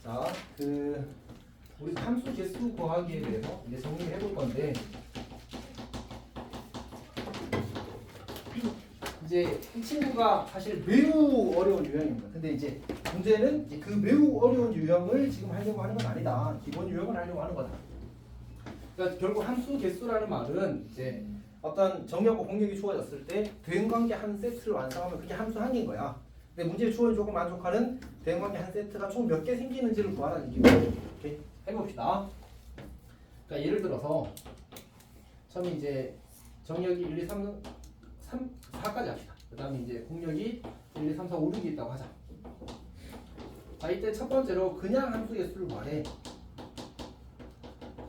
자, 우리 함수 개수 구하기에 대해서 이제 정리를 해볼 건데, 이제 이 친구가 사실 매우 어려운 유형입니다. 근데 이제 문제는 이제 그 매우 어려운 유형을 지금 하려고 하는 건 아니다. 기본 유형을 하려고 하는 거다. 그러니까 결국 함수 개수라는 말은 이제 어떤 정렬과 공력이 주어졌을 때 대응관계 한 세트를 완성하면 그게 함수 한개인 거야. 근데 문제의 주어에 조금 만족하는 대응관계 한 세트가 총 몇 개 생기는지를 구하라는 얘기고, 이렇게 해봅시다. 그러니까 예를 들어서 처음에 이제 정렬이 1, 2, 3, 4까지 합시다. 그 다음에 이제 공력이 1, 2, 3, 4, 5, 6이 있다고 하자. 자, 이때 첫 번째로 그냥 함수 개수를 구하래.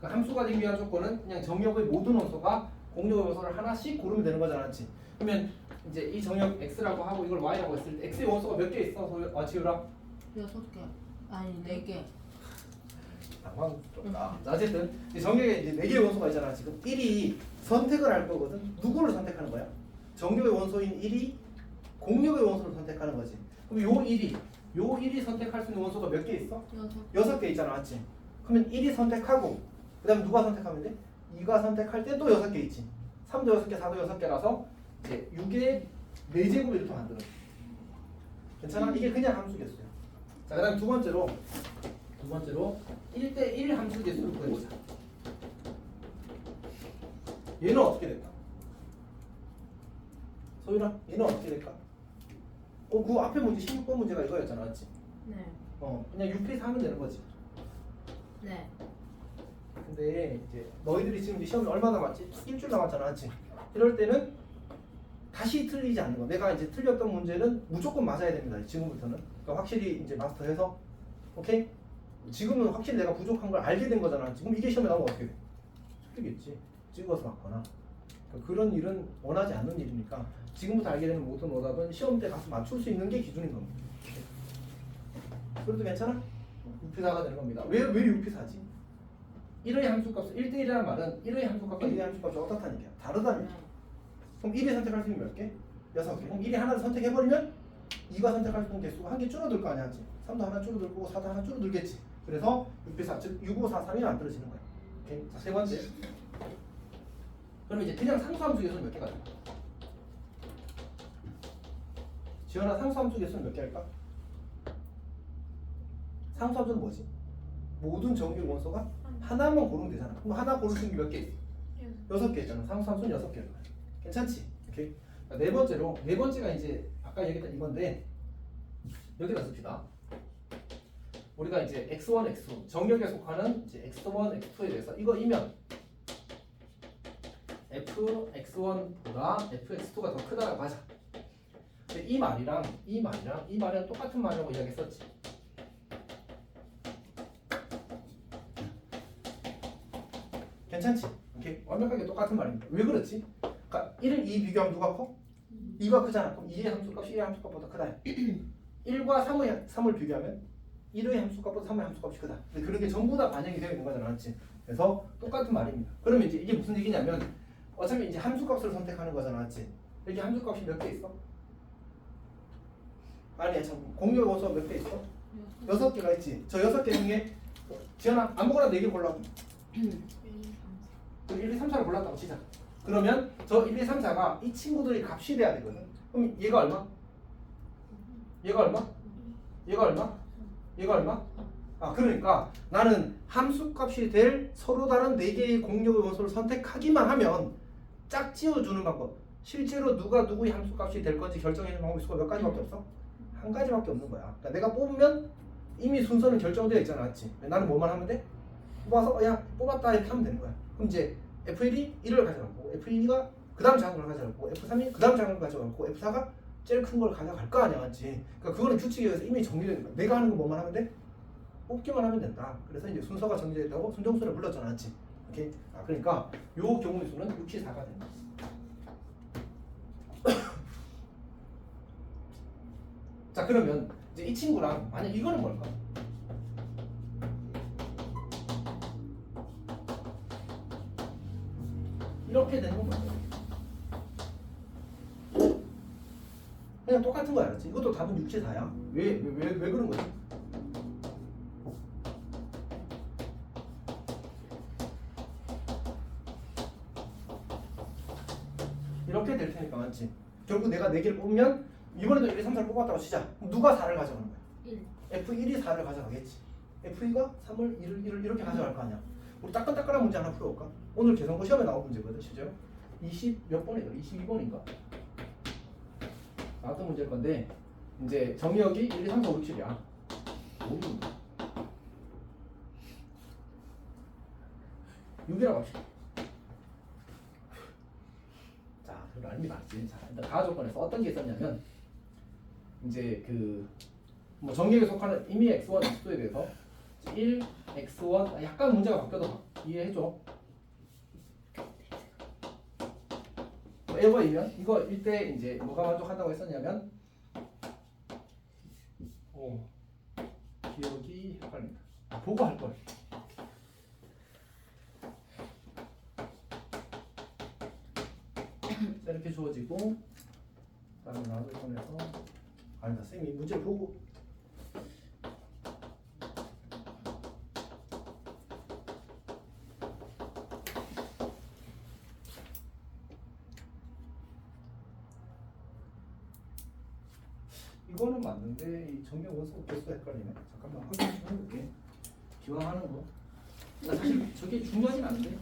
그 함수가 되기 위한 조건은 그냥 정력의 모든 원소가 공력의 원소를 하나씩 고르면 되는 거잖아, 그렇지? 그러면 이제 이 정력 x라고 하고 이걸 y라고 했을 때 x의 원소가 몇 개 있어? 지우라? 6개. 아니 4개. 당황스럽다. 자, 어쨌든 이 정력에 이제 4개의 원소가 있잖아. 지금 1이 선택을 할 거거든. 누구를 선택하는 거야? 정력의 원소인 1이 공력의 원소를 선택하는 거지. 그럼 요 1이 선택할 수 있는 원소가 몇 개 있어? 6개 있잖아, 맞지? 그러면 1이 선택하고 그 다음에 누가 선택하면 돼? 2가 선택할 때 또 6개 있지. 3도 6개, 4도 6개라서 이제 6의 4제곱 이렇게 만들어. 괜찮아? 이게 그냥 함수 개수야. 자, 그 다음 두 번째로 1대1 함수 개수를 구해보자. 얘는 어떻게 될까? 소율아, 얘는 어떻게 될까? 그 앞에 문제 16번 문제가 이거였잖아, 맞지? 네. 그냥 6필 하면 되는 거지. 네. 근데 이제 너희들이 지금 이제 시험이 얼마 남았지? 일주일 남았잖아, 맞지? 이럴 때는 다시 틀리지 않는 거. 내가 이제 틀렸던 문제는 무조건 맞아야 됩니다. 지금부터는. 그러니까 확실히 이제 마스터해서, 오케이? 지금은 확실히 내가 부족한 걸 알게 된 거잖아. 지금 이게 시험에 나오면 어떻게 돼? 틀리겠지. 찍어서 맞거나. 그러니까 그런 일은 원하지 않는 일이니까 지금부터 알게 되는 모든 오답은 시험 때 가서 맞출 수 있는 게 기준인 겁니다. 그래도 괜찮아? 6P4가 되는 겁니다. 왜 6P4지? 1의 함수값은 1대1이라는 말은 1의 함수값과 2의 함수값이 어떻다는 얘기야. 다르다는 얘기야. 그럼 1이 선택할 수 있는 몇 개? 6개. 그럼 1이 하나를 선택해버리면 2가 선택할 수 있는 개수가 한 개 줄어들 거 아니야. 3도 하나 줄어들 거고 4도 하나 줄어들겠지. 그래서 6P4, 즉 6543이 만들어지는 거야. 오케이? 자, 세 번째. 그럼 이제 그냥 상수함수 개수는 몇 개가 될까? 지연아, 상수함수 개수는 몇 개 할까? 상수함수는 뭐지? 모든 정규 원소가 하나만 고르면 되잖아. 그럼 하나 고를 수 있는 게 몇 개 있어? 6개 있잖아. 상수함수는 6개로. 괜찮지? 오케이. 네 번째로, 네 번째가 이제 아까 얘기했던 이건데 여기다 씁시다. 우리가 이제 x1, x2 정력에 속하는 이제 x1, x2에 대해서 이거 이면 fx1보다 fx2가 더 크다라고 하자. 근데 이 말이랑 똑같은 말이라고 이야기했었지. 괜찮지? 오케이? 완벽하게 똑같은 말입니다. 왜 그렇지? 그러니까 1을 2 비교하면 누가 커? 2가 크잖아. 그럼 2의 함수값이 1의 함수값보다 크다. 1과 3을 비교하면 1의 함수값보다 3의 함수값이 크다. 근데 그런 게 전부 다 반영이 되어 있는 거잖아, 맞지? 그래서 똑같은 말입니다. 그러면 이제 이게 무슨 얘기냐면 어차피 이제 함수값을 선택하는 거잖아, 맞지? 이렇게 함수값이 몇 개 있어? 아니야, 참 공력 원소가 몇 개 있어? 6개가 있지. 저 6개 중에 지연아, 아무거나 4개 골라. 1, 2, 3, 4를 골랐다고 치자. 그러면 저 1, 2, 3, 4가 이 친구들이 값이 돼야 되거든. 그럼 얘가 얼마? 얘가 얼마? 얘가 얼마? 얘가 얼마? 그러니까 나는 함수값이 될 서로 다른 4개의 공력의 원소를 선택하기만 하면 짝지어주는 방법. 실제로 누가 누구의 함수값이 될 건지 결정해주는 방법이 수가 몇 가지밖에 없어? 한 가지밖에 없는 거야. 그러니까 내가 뽑으면 이미 순서는 결정되어 있잖아, 맞지? 나는 뭐만 하면 돼? 뽑아서 야 뽑았다 이렇게 하면 되는 거야. 그럼 이제 F1이 1을 가져가고 F2가 그 다음 작은 걸 가져가고 F3이 그 다음 작은 걸 가져가고 F4가 제일 큰 걸 가져갈 거 아니야, 맞지? 그러니까 그거는 규칙에 의해서 이미 정리되는 거야. 내가 하는 거 뭐만 하면 돼? 뽑기만 하면 된다. 그래서 이제 순서가 정리되어 있다고 순정수를 불렀잖아, 맞지? 오케이? 그러니까 요 경우의 수는 64가 된다. 자, 그러면 이제 이 친구랑 만약 이거는 뭘까? 이렇게 되는 건 뭐야? 그냥 똑같은 거야, 그렇지? 이것도 답은 64야. 왜 그런 거지? 맞지? 결국 내가 4개를 뽑으면 이번에도 1, 2, 3, 4를 뽑았다고 치자. 그럼 누가 4를 가져가는 거야? 1. F1이 4를 가져가겠지. F2가 3을 1을 이렇게 가져갈 거 아니야. 우리 따끈따끈한 문제 하나 풀어볼까? 오늘 계산고 시험에 나온 문제거든 실제로. 20 몇 번이야? 22번인가? 나왔던 문제일 건데 이제 정의역이 1, 2, 3, 4, 5, 6, 7이야. 5인가? 6이라고 합시다. 자, 그럼 알미 맞지? 자, 일단 가하 조건에서 어떤 게 있었냐면 이제 그 뭐 정의역에 속하는 이미 x1, x2에 대해서 1, x1 약간 문제가 바뀌어도 이해해줘. 뭐 에버이면 이거 일때 이제 뭐가 만족한다고 했었냐면 기억이 헷갈린다. 보고 할 걸. 이렇게 주어지고 다음에 나눠 꺼내서 아니다 쌤이 문제를 보고 이거는 맞는데 이 정경 원소 개수가 헷갈리네. 잠깐만 확인 좀 해볼게. 기왕 하는 거. 나 사실 저게 중요하진 않은데.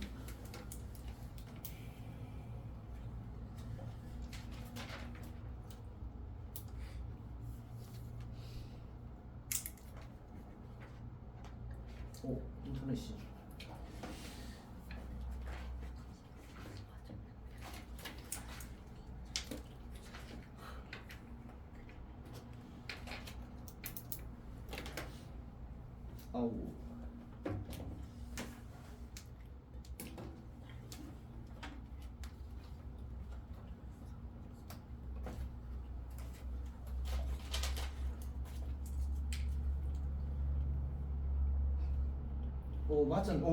오 인터넷이. 아우. 맞잖아.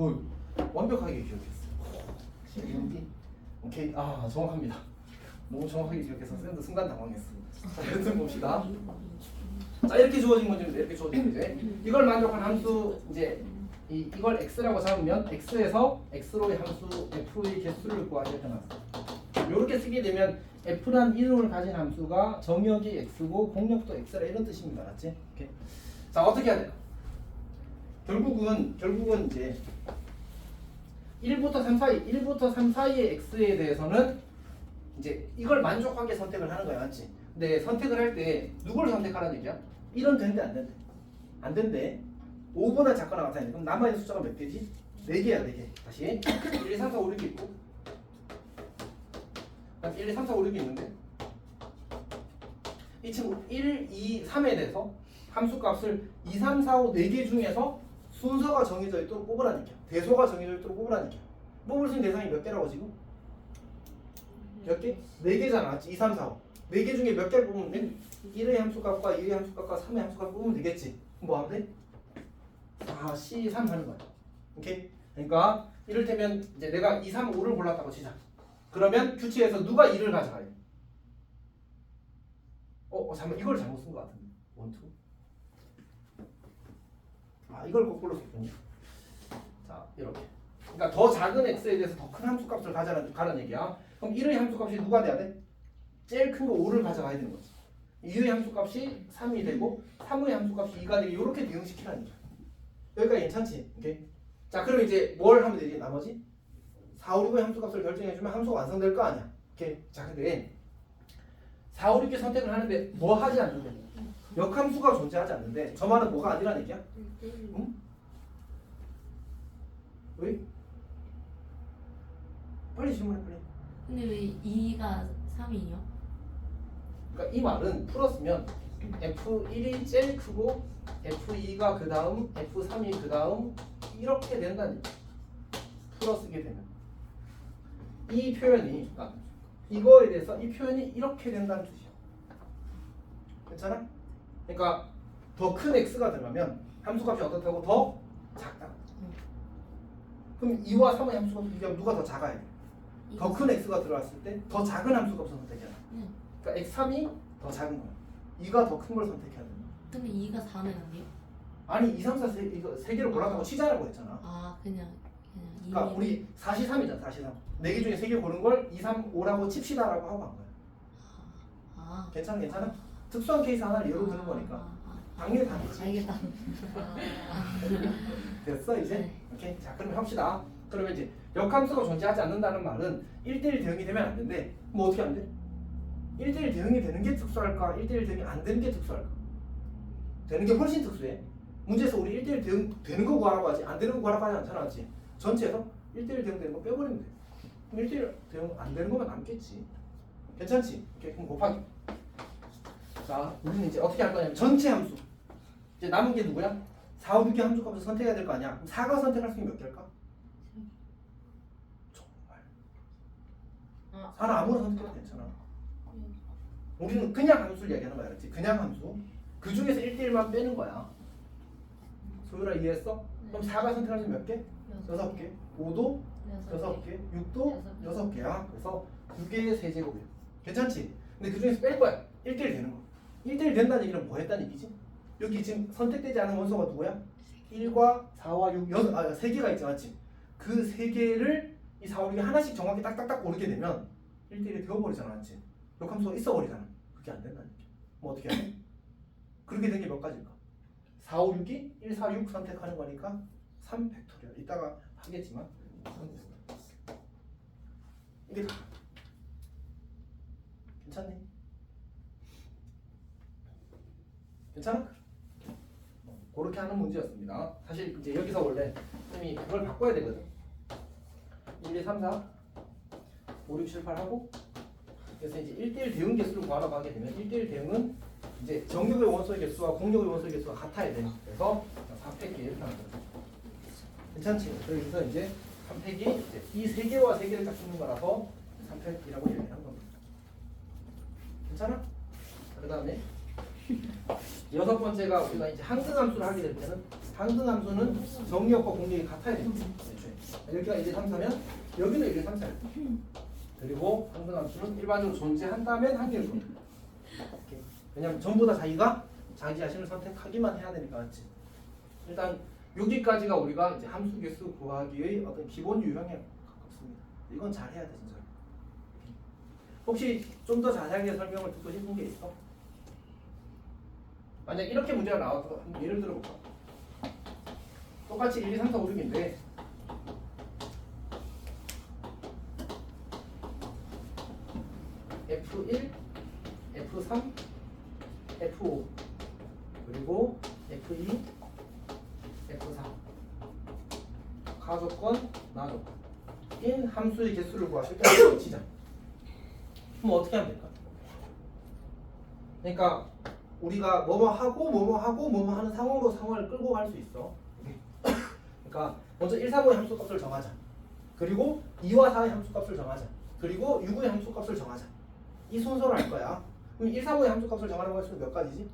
완벽하게 기억했어. 연기. 오케이. 아 정확합니다. 너무 정확하게 기억해서 쌤도 순간 당황했습니다. 자, 여튼 봅시다. 자 이렇게 주어진 문제입니다. 이렇게 주어진 문제. 이걸 만족한 함수 이제 이걸 x라고 잡으면 x에서 x로의 함수 f의 개수를 구하자 이렇게 나왔어. 이렇게 쓰게 되면 f란 이름을 가진 함수가 정역이 x고 공역도 x라 이런 뜻입니다. 맞지? 오케이. 자 어떻게 해야 돼요? 결국은 이제 1부터 3 사이, 1부터 3 사이의 x에 대해서는 이제 이걸 만족하게 선택을 하는 거야, 맞지? 근데 선택을 할 때 누구를 선택하라는 얘기야? 1은 된대, 안 된대? 안 된대. 5보다 작거나 같아야 돼. 그럼 남아있는 숫자가 몇 개지? 4개야, 4개. 다시 1, 2, 3, 4, 5, 6이 있고 1, 2, 3, 4, 5, 6이 있는데 이 친구 1, 2, 3에 대해서 함수값을 2, 3, 4, 5, 4개 중에서 순서가 정해져 있도록 뽑으라니까. 대소가 정해져 있도록 뽑으라니까. 뽑을 수 있는 대상이 몇 개라고 지금? 몇 개? 4개잖아. 2, 3, 4, 5. 4개 중에 몇 개를 뽑으면 돼? 1의 함수값과 2의 함수값과 3의 함수값 뽑으면 되겠지. 그럼 뭐 하면 돼? 4, C, 3 하는 거야. 오케이? 그러니까 이를테면 이제 내가 2, 3, 5를 골랐다고 치자. 그러면 규칙에서 누가 2를 가져가야 돼? 잠깐만 이걸 잘못 쓴 것 같은데. 1, 2. 이걸 거꾸로 썼군요. 자, 이렇게. 그러니까 더 작은 x에 대해서 더 큰 함수값을 가라는 얘기야. 그럼 1의 함수값이 누가 돼야 돼? 제일 큰 거 5를 가져가야 되는 거지. 2의 함수값이 3이 되고 3의 함수값이 2가 되게 이렇게 대응시키라는 거야. 여기까지 괜찮지? 오케이. 자, 그럼 이제 뭘 하면 되지? 나머지 4, 5, 6의 함수값을 결정해주면 함수가 완성될 거 아니야. 오케이. 자, 근데 4, 5, 6개 선택을 하는데 뭐 하지 않는데? 역함수가 존재하지 않는데 저 말은 뭐가 아니라는 얘기야? 응? 왜? 빨리 질문해 빨리. 근데 왜 2가 3이에요? 그러니까 이 말은 풀었으면 F1이 제일 크고 F2가 그 다음 F3이 그 다음 이렇게 된다는 얘기야. 풀어쓰게 되면 이 표현이 이거에 대해서 이 표현이 이렇게 된다는 뜻이야. 괜찮아? 그러니까 더 큰 x가 들어가면 함수값이 어떻다고? 더 작다. 그럼 2와 3의 함수값을 비교하면 누가 더 작아야 돼? 더 큰 x가 들어왔을 때 더 작은 함수값을 선택해야 돼. 그러니까 x3이 더 작은 거야. 2가 더 큰 걸 선택해야 돼. 근데 2가 4는 아니에요? 아니 2, 3, 4, 이거 세 개를 골랐다고 치자라고 했잖아. 그냥 그러니까 우리 4시 3이잖아. 4시 3. 4개 중에 3개 고른 걸 2, 3, 5라고 칩시다라고 하고 간 거야. 아. 괜찮아? 특수한 케이스 하나를 예로 드는 거니까 당연히 다르지. 알겠다. 됐어 이제? 네. 오케이. 자 그럼 합시다. 그러면 이제 역함수가 존재하지 않는다는 말은 1대1 대응이 되면 안 된대. 뭐 어떻게 안 돼? 1대1 대응이 되는 게 특수할까? 1대1 대응이 안 되는 게 특수할까? 되는 게 훨씬 특수해. 문제에서 우리 1대1 대응 되는 거 구하라고 하지 안 되는 거 구하라고 하지 않잖아. 맞지? 전체에서 1대1 대응 되는 거 빼버리면 돼. 그럼 1대1 대응 안 되는 거만 남겠지. 괜찮지? 오케이. 그럼 곱하기. 자 우리는 이제 어떻게 할 거냐면 전체 함수. 이제 남은 게 누구야? 4, 5, 6개 함수 값을 선택해야 될 거 아니야. 그럼 4가 선택할 수 있는 몇 개일까? 정말. 4는 아무거나 선택해도 괜찮아. 우리는 그냥 함수를 얘기하는 거야. 그렇지? 그냥 함수. 그 중에서 1대1만 빼는 거야. 소율아 이해했어? 그럼 4가 선택할 수 있는 몇 개? 6개. 5도 6개. 6도 6개야. 그래서 2개의 세제곱이야. 괜찮지? 근데 그 중에서 뺄 거야. 1대1 되는 거. 1대1 된다는 얘기는 뭐 했다는 얘기지? 여기 지금 선택되지 않은 원소가 누구야? 1과 4와 6, 3개가 있지 맞지? 그 3개를 이 4, 5, 6이 하나씩 정확히 딱딱딱 고르게 되면 1대1이 되어버리잖아 맞지? 역함수가 있어버리잖아. 그게 안 된다는 얘기야. 뭐 어떻게 해야 돼? 그렇게 된 게 몇 가지일까? 4, 5, 6이 1, 4, 6 선택하는 거니까 3팩토리얼. 이따가 하겠지만 이게 다 괜찮니? 괜찮아? 그렇게 하는 문제였습니다. 사실 이제 여기서 원래 쌤이 그걸 바꿔야 되거든. 1, 2, 3, 4, 5, 6, 7, 8 하고 그래서 이제 1대1 대응 개수를 구하라고 하게 되면 1대1 대응은 이제 정육의 원소의 개수와 공육의 원소의 개수가 같아야 돼. 그래서 4팩이 이렇게 나오는 거죠. 괜찮지? 그래서 이제 3팩이 이제 이 3개와 3개를 딱 쓰는 거라서 3팩이라고 얘기하는 겁니다. 괜찮아? 그 다음에 6번째가 우리가 이제 항등함수를 하게 될 때는 항등함수는 정리역과 공력이 같아야 됩니다. 여기가 1, 2, 3, 4면 여기는 1, 2, 3, 4야. 그리고 항등함수는 일반적으로 존재한다면 한 개를 줘. 왜냐면 전부 다 자기가 자기 자신을 선택하기만 해야 되니까 맞지? 일단 여기까지가 우리가 이제 함수 개수 구하기의 어떤 기본 유형에 가깝습니다. 이건 잘 해야 돼 진짜. 혹시 좀 더 자세하게 설명을 듣고 싶은 게 있어? 만약 이렇게 문제가 나와서 한번 예를 들어볼까? 똑같이 1, 2, 3, 4, 5, 6인데 F1, F3, F5 그리고 F2, F4 가조건, 나조건인 함수의 개수를 구하실 때 치자. 그럼 어떻게 하면 될까? 그러니까 우리가 뭐뭐 하고 뭐뭐 하고 뭐뭐 하는 상황으로 상황을 끌고 갈 수 있어. 그러니까 먼저 1, 4, 5의 함수값을 정하자. 그리고 2와 4의 함수값을 정하자. 그리고 6의 함수값을 정하자. 이 순서로 할 거야. 그럼 1, 4, 5의 함수값을 정하는 거 몇 가지지?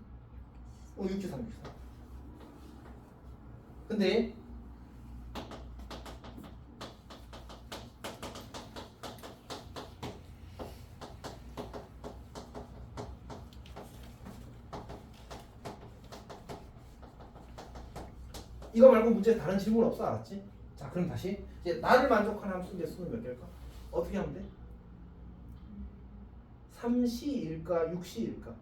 6, 7, 3, 6, 4. 근데 이거 말고 문제에 다른 질문 없어 알았지? 자 그럼 다시 이제 나를 만족하는 함수 개수는 몇 개일까? 어떻게 하면 돼? 3C일까 6C일까?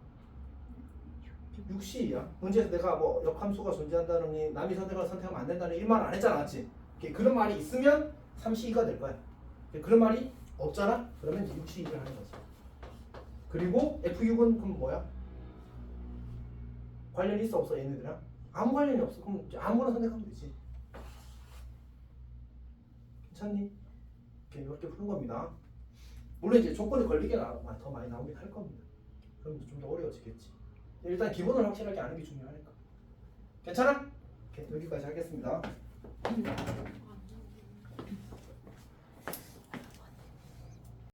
6C야. 문제에서 내가 뭐 역함수가 존재한다느니 남이 선택하면 안 된다는 이 말 안 했잖아 맞지? 그런 말이 있으면 3C가 될 거야. 그런 말이 없잖아? 그러면 이제 6C를 하는 거지. 그리고 F6은 그럼 뭐야? 관련이 있어 없어 얘네들이랑? 아무 관련이 없어. 그럼 아무거나 선택하면 되지. 괜찮니? 이렇게 푸는 겁니다. 물론 이제 조건이 걸리게 더 많이 나오긴 할 겁니다. 그럼 좀 더 어려워지겠지. 일단 기본을 확실하게 아는 게 중요하니까. 괜찮아? 여기까지 하겠습니다.